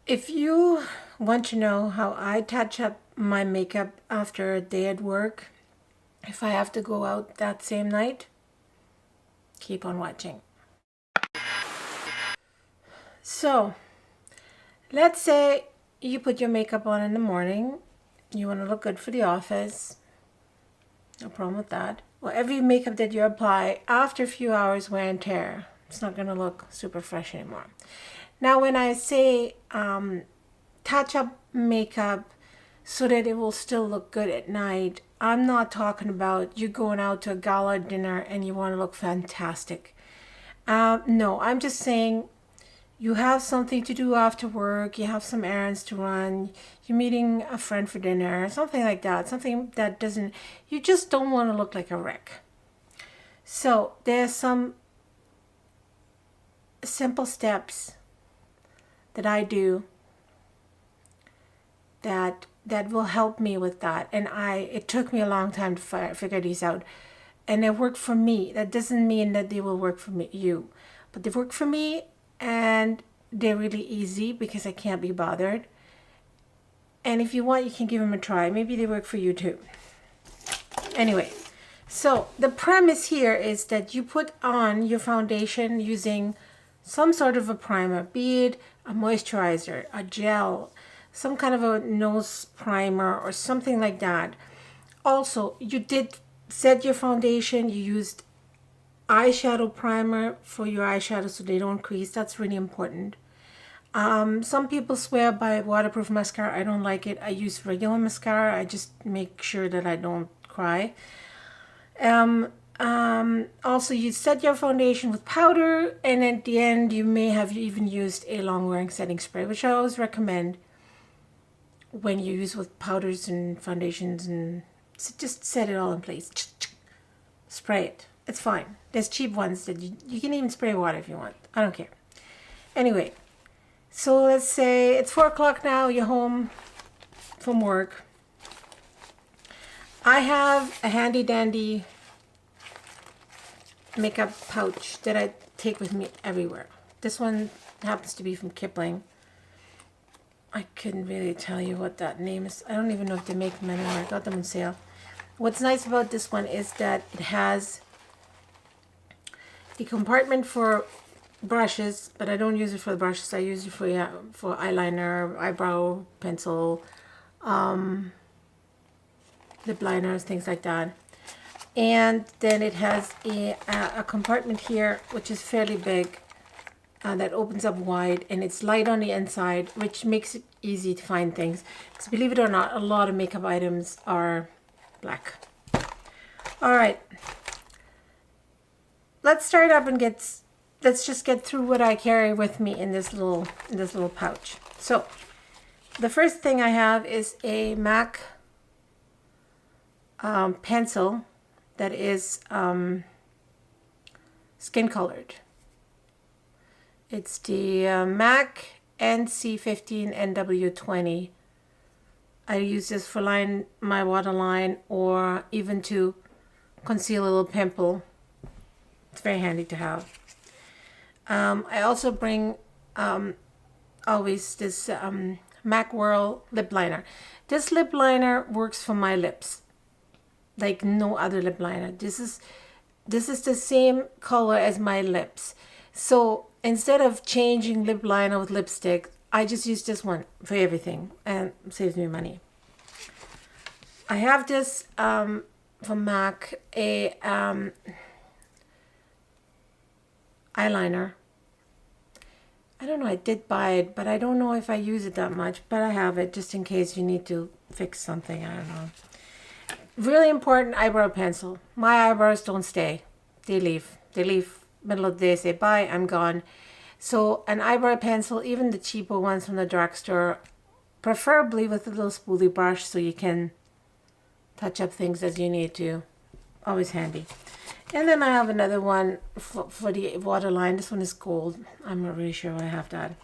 If you want to know how I touch up my makeup after a day at work, if I have to go out that same night, keep on watching. So, let's say you put your makeup on in the morning. You want to look good for the office. No problem with that. Well, every makeup that you apply after a few hours wear and tear, it's not going to look super fresh anymore. Now, when I say touch up makeup so that it will still look good at night, I'm not talking about you going out to a gala dinner and you want to look fantastic. No, I'm just saying you have something to do after work, you have some errands to run, you're meeting a friend for dinner, something like that, something that doesn't, you just don't want to look like a wreck. So there's some simple steps that I do that will help me with that, and it took me a long time to figure these out, and they work for me. That doesn't mean that they will work for you, but they work for me, and they're really easy because I can't be bothered. And if you want, you can give them a try. Maybe they work for you too. Anyway, so the premise here is that you put on your foundation using some sort of a primer, be it a moisturizer, a gel, some kind of a nose primer or something like that. Also, you did set your foundation, you used eyeshadow primer for your eyeshadow so they don't crease. That's really important. Some people swear by waterproof mascara. I don't like it. I use regular mascara. I just make sure that I don't cry. Also, you set your foundation with powder, and at the end you may have even used a long wearing setting spray, which I always recommend when you use with powders and foundations, and just set it all in place. Spray it. It's fine. There's cheap ones that you can even spray water if you want. I don't care. Anyway, so let's say it's 4 o'clock now. You're home from work. I have a handy dandy makeup pouch that I take with me everywhere. This one happens to be from Kipling. I couldn't really tell you what that name is. I don't even know if they make them anymore. I got them on sale. What's nice about this one is that it has the compartment for brushes, but I don't use it for the brushes. I use it for eyeliner, eyebrow pencil, lip liners, things like that. And then it has a compartment here which is fairly big, that opens up wide, and it's light on the inside, which makes it easy to find things. Because believe it or not, a lot of makeup items are black. All right, let's start up and let's just get through what I carry with me in this little pouch. So the first thing I have is a MAC pencil that is skin colored. It's the MAC NC15 NW20. I use this for line my waterline, or even to conceal a little pimple. It's very handy to have. I also bring always this MAC Whirl lip liner. This lip liner works for my lips like no other lip liner. This is the same color as my lips. So instead of changing lip liner with lipstick, I just use this one for everything, and saves me money. I have this from MAC, a eyeliner. I don't know, I did buy it, but I don't know if I use it that much, but I have it just in case you need to fix something. I don't know. Really important, eyebrow pencil. My eyebrows don't stay. They leave. They leave middle of the day, say bye, I'm gone. So an eyebrow pencil, even the cheaper ones from the drugstore, preferably with a little spoolie brush so you can touch up things as you need to. Always handy. And then I have another one for the waterline. This one is gold. I'm not really sure why I have that.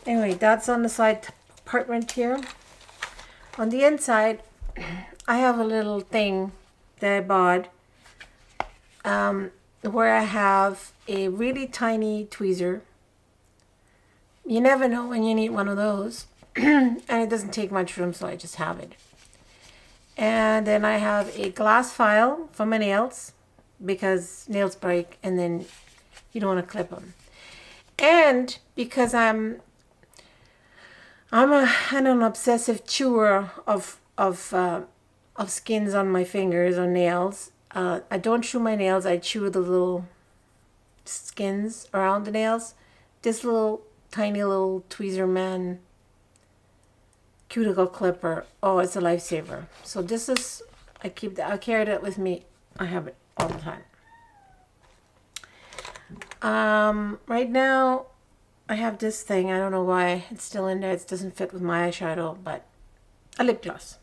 Anyway, that's on the side compartment here. On the inside, I have a little thing that I bought where I have a really tiny tweezer You never know when you need one of those. And it doesn't take much room, so I just have it. And then I have a glass file for my nails, because nails break and then you don't want to clip them. And because I'm an obsessive chewer of skins on my fingers or nails. I don't chew my nails. I chew the little skins around the nails. This little tiny little tweezer man cuticle clipper. Oh, it's a lifesaver. So this is, I carry that with me. I have it all the time. Right now I have this thing. I don't know why it's still in there. It doesn't fit with my eyeshadow, but a lip gloss.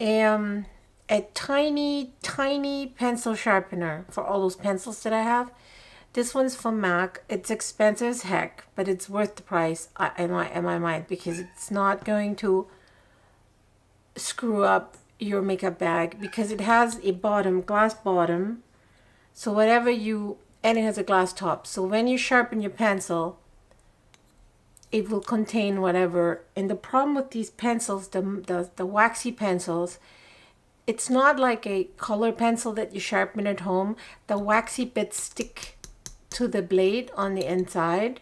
A tiny pencil sharpener for all those pencils that I have. This one's from MAC. It's expensive as heck, but it's worth the price in my mind, because it's not going to screw up your makeup bag, because it has a glass bottom. So and it has a glass top. So when you sharpen your pencil, it will contain whatever. And the problem with these pencils, the waxy pencils, it's not like a color pencil that you sharpen at home. The waxy bits stick to the blade on the inside.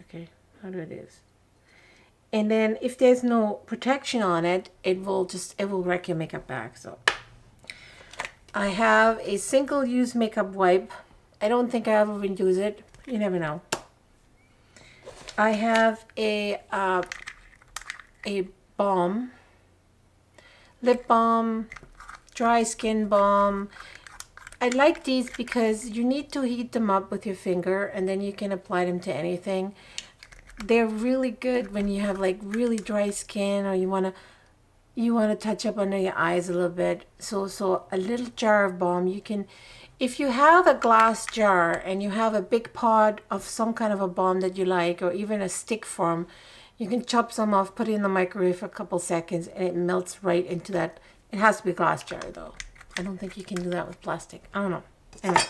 Okay, how do it is? And then if there's no protection on it, it will wreck your makeup bag. So I have a single-use makeup wipe. I don't think I ever even use it. You never know. I have a balm, lip balm, dry skin balm. I like these because you need to heat them up with your finger, and then you can apply them to anything. They're really good when you have like really dry skin, or you want to touch up under your eyes a little bit. So a little jar of balm, you can, if you have a glass jar and you have a big pot of some kind of a balm that you like, or even a stick form, you can chop some off, put it in the microwave for a couple seconds, and it melts right into that. It has to be a glass jar though. I don't think you can do that with plastic. I don't know. Anyway.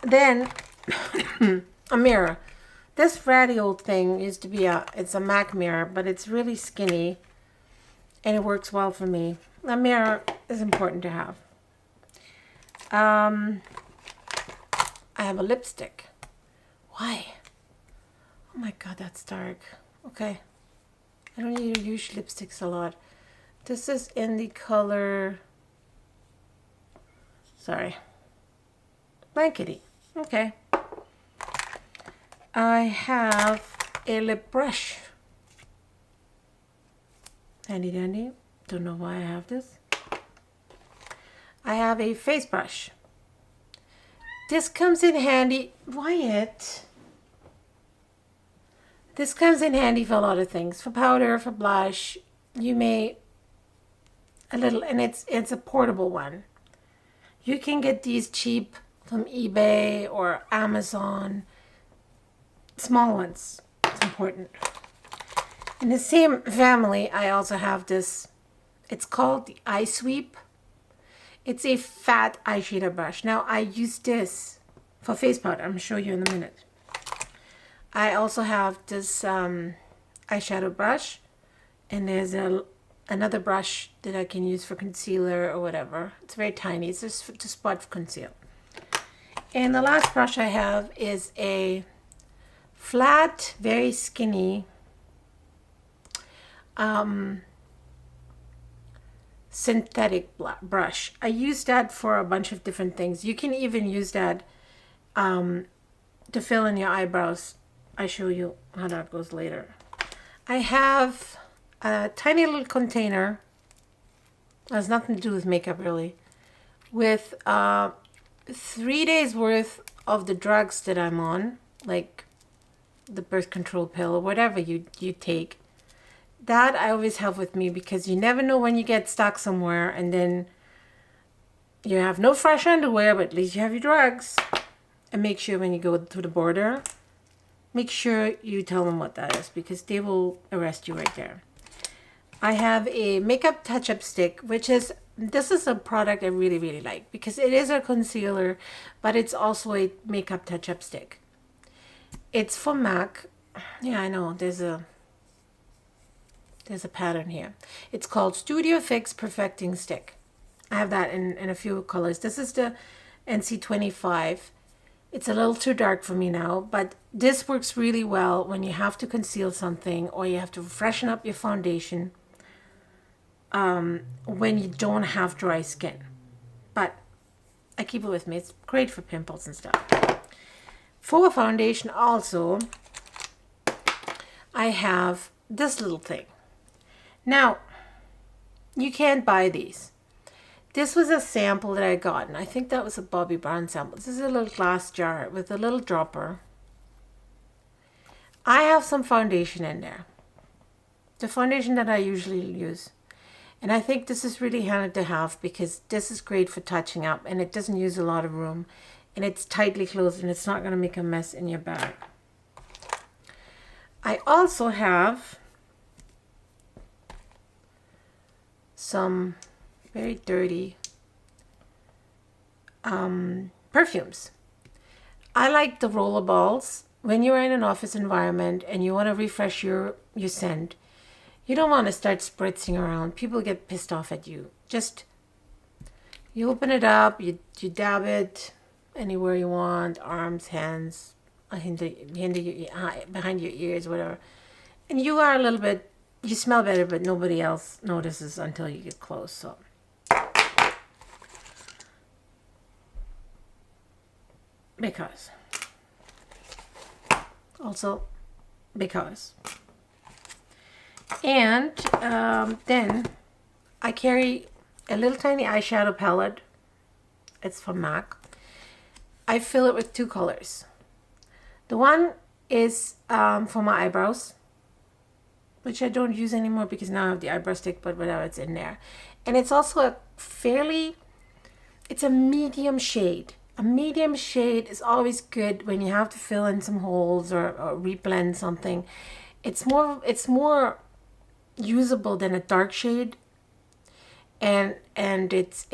Then a mirror. This ratty old thing used to be it's a MAC mirror, but it's really skinny and it works well for me. A mirror is important to have. I have a lipstick. Why? Oh my God, that's dark. Okay. I don't need to use lipsticks a lot. This is in the color, sorry, blankety. Okay. I have a lip brush. Handy dandy. Don't know why I have this. I have a face brush. This comes in handy, Wyatt. This comes in handy for a lot of things. For powder, for blush. You may and it's a portable one. You can get these cheap from eBay or Amazon. Small ones. It's important. In the same family, I also have this. It's called the Eye Sweep. It's a fat eyeshadow brush. Now, I use this for face powder. I'm going to show you in a minute. I also have this eyeshadow brush. And there's another brush that I can use for concealer or whatever. It's very tiny. It's just to spot conceal. And the last brush I have is a flat, very skinny synthetic brush. I use that for a bunch of different things. You can even use that to fill in your eyebrows. I show you how that goes later. I have a tiny little container, has nothing to do with makeup really, with 3 days worth of the drugs that I'm on, like the birth control pill or whatever you take. That I always have with me, because you never know when you get stuck somewhere and then you have no fresh underwear, but at least you have your drugs. And make sure when you go to the border, make sure you tell them what that is, because they will arrest you right there. I have a makeup touch-up stick, which is this is a product I really, really like because it is a concealer, but it's also a makeup touch-up stick. It's from MAC. Yeah, I know, there's a pattern here. It's called Studio Fix Perfecting Stick. I have that in a few colors. This is the NC25. It's a little too dark for me now, but this works really well when you have to conceal something or you have to freshen up your foundation when you don't have dry skin. But I keep it with me. It's great for pimples and stuff. For foundation also, I have this little thing. Now, you can't buy these. This was a sample that I got, and I think that was a Bobbi Brown sample. This is a little glass jar with a little dropper. I have some foundation in there. The foundation that I usually use. And I think this is really handy to have because this is great for touching up and it doesn't use a lot of room. And it's tightly closed and it's not going to make a mess in your bag. I also have some very dirty perfumes. I like the roller balls. When you're in an office environment and you want to refresh your scent, you don't want to start spritzing around. People get pissed off at you. Just, you open it up, you dab it anywhere you want, arms, hands, behind your ears, whatever. And you are a little bit, you smell better, but nobody else notices until you get close. So, because. Also, because. And then I carry a little tiny eyeshadow palette. It's from MAC. I fill it with 2 colors. The one is for my eyebrows, which I don't use anymore because now I have the eyebrow stick, but whatever, it's in there. And it's also a it's a medium shade. A medium shade is always good when you have to fill in some holes or reblend something. It's more usable than a dark shade, and it's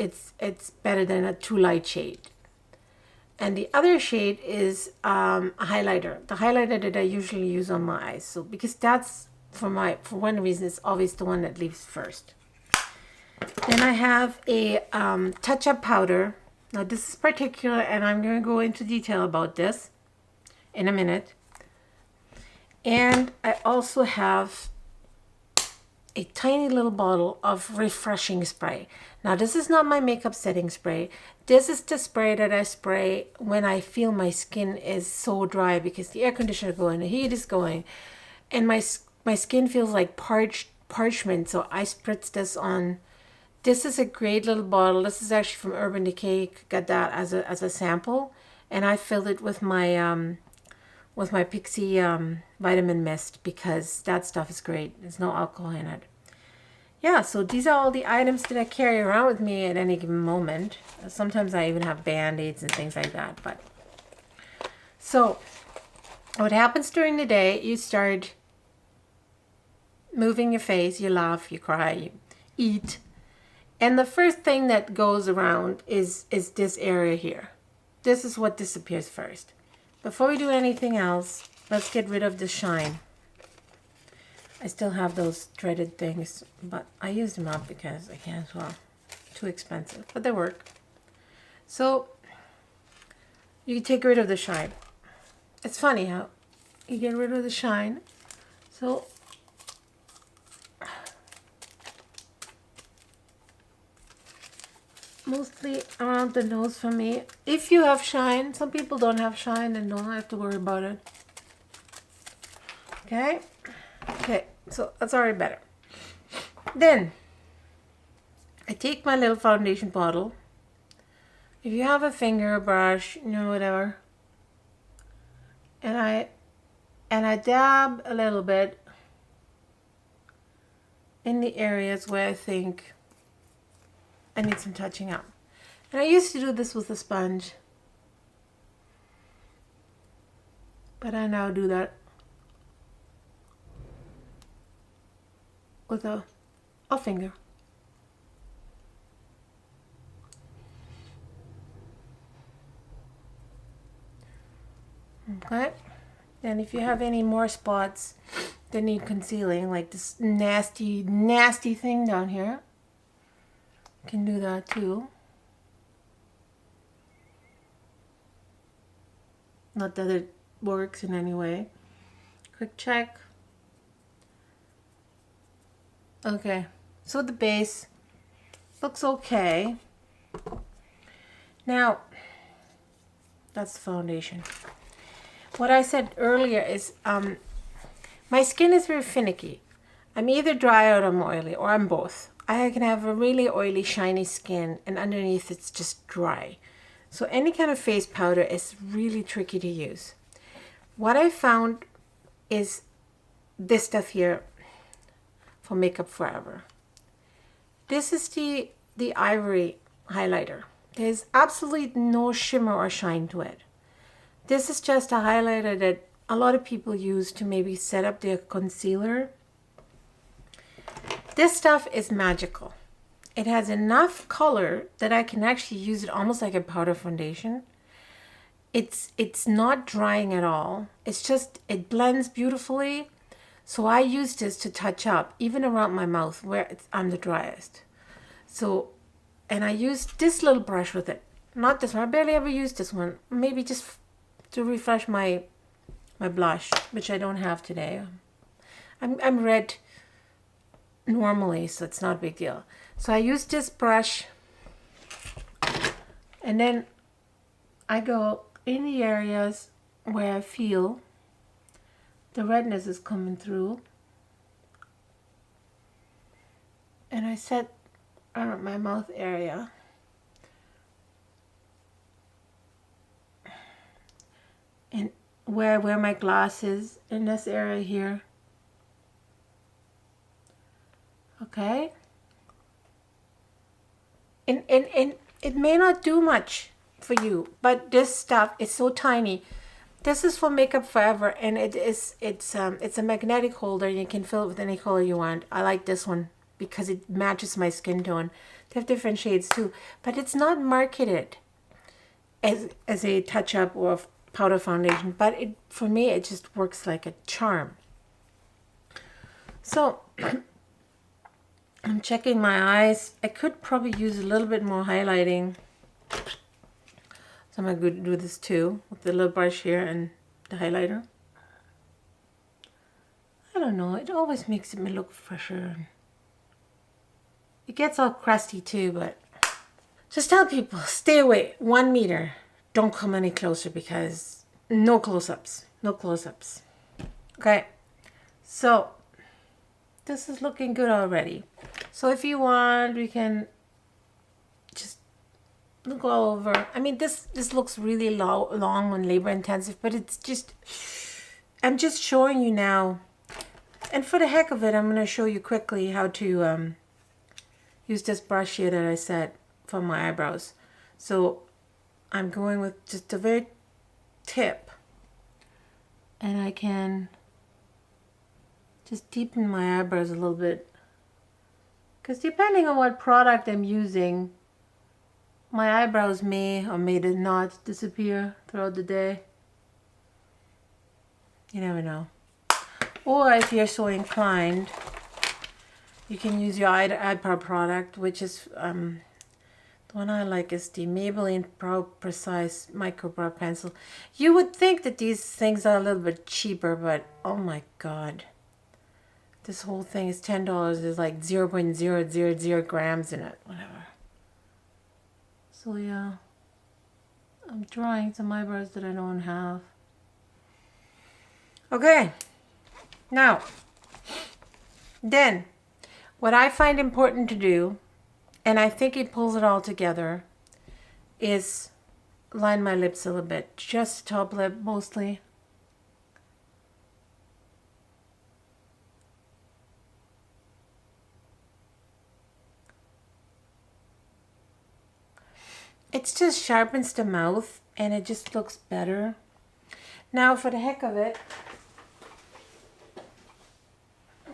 better than a too light shade. And the other shade is a highlighter, the highlighter that I usually use on my eyes. So because that's for one reason, it's always the one that leaves first. Then I have a touch-up powder. Now this is particular, and I'm going to go into detail about this in a minute. And I also have a tiny little bottle of refreshing spray. Now this is not my makeup setting spray. This is the spray that I spray when I feel my skin is so dry because the air conditioner is going, the heat is going, and my skin feels like parchment. So I spritz this on. This is a great little bottle. This is actually from Urban Decay. Got that as a sample, and I filled it with my Pixie vitamin mist because that stuff is great. There's no alcohol in it. Yeah, so these are all the items that I carry around with me at any given moment. Sometimes I even have Band-Aids and things like that. But so what happens during the day, you start moving your face, you laugh, you cry, you eat. And the first thing that goes around is this area here. This is what disappears first. Before we do anything else, let's get rid of the shine. I still have those dreaded things, but I use them up because I can as well. Too expensive, but they work. So you take rid of the shine. It's funny how you get rid of the shine. So mostly around the nose for me. If you have shine, some people don't have shine and don't have to worry about it. Okay, so that's already better. Then I take my little foundation bottle. If you have a finger, a brush, whatever, and I dab a little bit in the areas where I think I need some touching up. And I used to do this with a sponge, but I now do that with a finger. Okay. And if you have any more spots that need concealing, like this nasty, nasty thing down here, you can do that too. Not that it works in any way. Quick check. Okay, so the base looks okay. Now, that's the foundation. What I said earlier is my skin is very finicky. I'm either dry or I'm oily, or I'm both. I can have a really oily, shiny skin, and underneath it's just dry. So any kind of face powder is really tricky to use. What I found is this stuff here for Makeup Forever. This is the Ivory highlighter. There's absolutely no shimmer or shine to it. This is just a highlighter that a lot of people use to maybe set up their concealer. This stuff is magical. It has enough color that I can actually use it almost like a powder foundation. It's not drying at all. It's just, it blends beautifully. So I use this to touch up, even around my mouth where I'm the driest. So, and I use this little brush with it. Not this one. I barely ever use this one. Maybe just to refresh my blush, which I don't have today. I'm red normally, so it's not a big deal. So I use this brush, and then I go in the areas where I feel the redness is coming through, and I set around my mouth area. And where I wear my glasses, in this area here. Okay? And it may not do much for you, but this stuff is so tiny. This is for Makeup Forever, and it's a magnetic holder. You can fill it with any color you want. I like this one because it matches my skin tone. They have different shades too, but it's not marketed as a touch-up or powder foundation, but for me it just works like a charm. So I'm checking my eyes. I could probably use a little bit more highlighting. So I'm going to do this too with the little brush here and the highlighter. I don't know, it always makes me look fresher. It gets all crusty too, but just tell people, stay away, 1 meter. Don't come any closer because no close-ups, no close-ups. Okay, so this is looking good already. So if you want, we can just look all over. I mean, this looks really long and labor intensive, but it's just, I'm just showing you now. And for the heck of it, I'm going to show you quickly how to use this brush here that I set for my eyebrows. So I'm going with just a very tip, and I can just deepen my eyebrows a little bit, because depending on what product I'm using, my eyebrows may or may not disappear throughout the day. You never know. Or if you're so inclined, you can use your eyebrow product, which is the one I like is the Maybelline Brow Precise Micro Brow Pencil. You would think that these things are a little bit cheaper, but oh my god. This whole thing is $10. There's like 0.000 grams in it, whatever. So yeah, I'm drawing some eyebrows that I don't have. Okay, now, then, what I find important to do, and I think it pulls it all together, is line my lips a little bit. Just top lip mostly. It just sharpens the mouth and it just looks better. Now for the heck of it,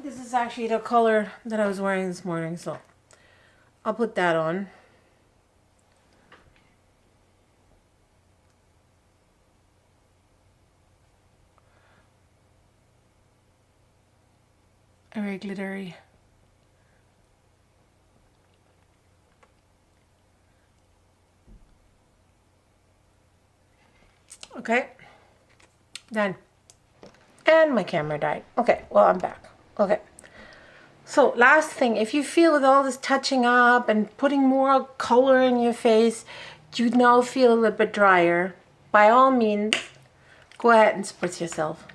this is actually the color that I was wearing this morning, so I'll put that on. kind of very glittery. Okay, done. And my camera died. Okay, well, I'm back. Okay. So last thing, if you feel with all this touching up and putting more color in your face, you now feel a little bit drier, by all means, go ahead and spritz yourself.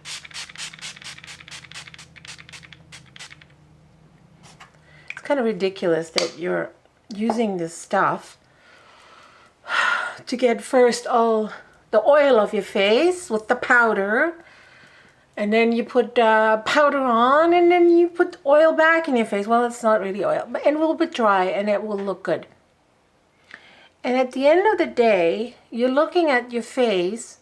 It's kind of ridiculous that you're using this stuff to get first all the oil off your face with the powder, and then you put powder on, and then you put oil back in your face. Well, it's not really oil, but it will be dry and it will look good. And at the end of the day, you're looking at your face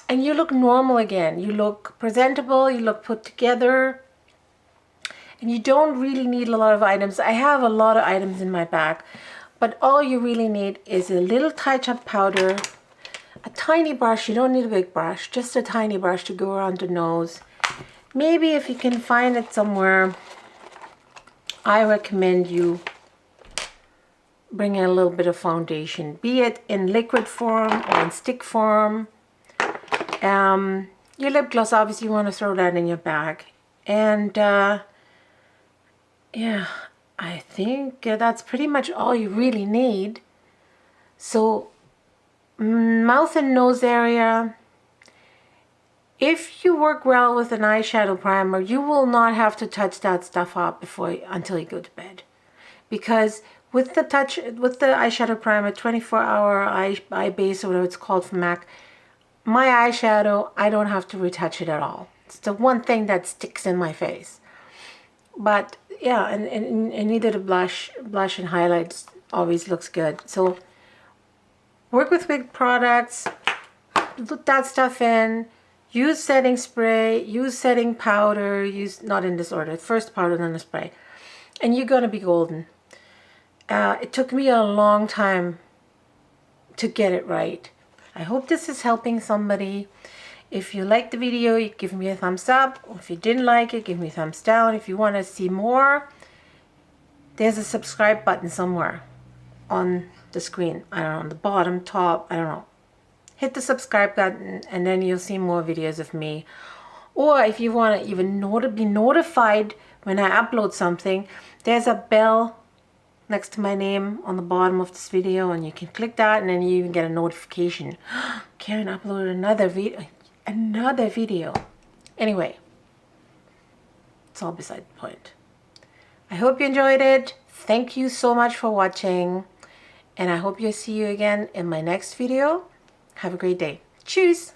and you look normal again. You look presentable, you look put together, and you don't really need a lot of items. I have a lot of items in my bag, but all you really need is a little touch-up powder, a tiny brush. You don't need a big brush, just a tiny brush to go around the nose. Maybe if you can find it somewhere, I recommend you bring in a little bit of foundation, be it in liquid form or in stick form. Your lip gloss, obviously you want to throw that in your bag. And yeah, I think that's pretty much all you really need. So mouth and nose area, if you work well with an eyeshadow primer, you will not have to touch that stuff up until you go to bed. Because with the eyeshadow primer, 24-hour eye base or whatever it's called from MAC, my eyeshadow, I don't have to retouch it at all. It's the one thing that sticks in my face. But yeah, and neither the blush and highlights always looks good. So work with big products, put that stuff in, use setting spray, use setting powder, not in this order, first powder then the spray, and you're gonna be golden. It took me a long time to get it right. I hope this is helping somebody. If you liked the video, you give me a thumbs up. If you didn't like it, give me a thumbs down. If you want to see more, there's a subscribe button somewhere on the screen. I don't know, on the bottom, top, I don't know. Hit the subscribe button and then you'll see more videos of me. Or if you want to even be notified when I upload something, there's a bell next to my name on the bottom of this video, and you can click that and then you even get a notification. Karen uploaded another video. Anyway, it's all beside the point. I hope you enjoyed it. Thank you so much for watching, and I hope you'll see you again in my next video. Have a great day. Tschüss.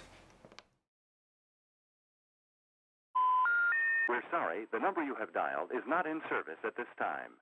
We're sorry, the number you have dialed is not in service at this time.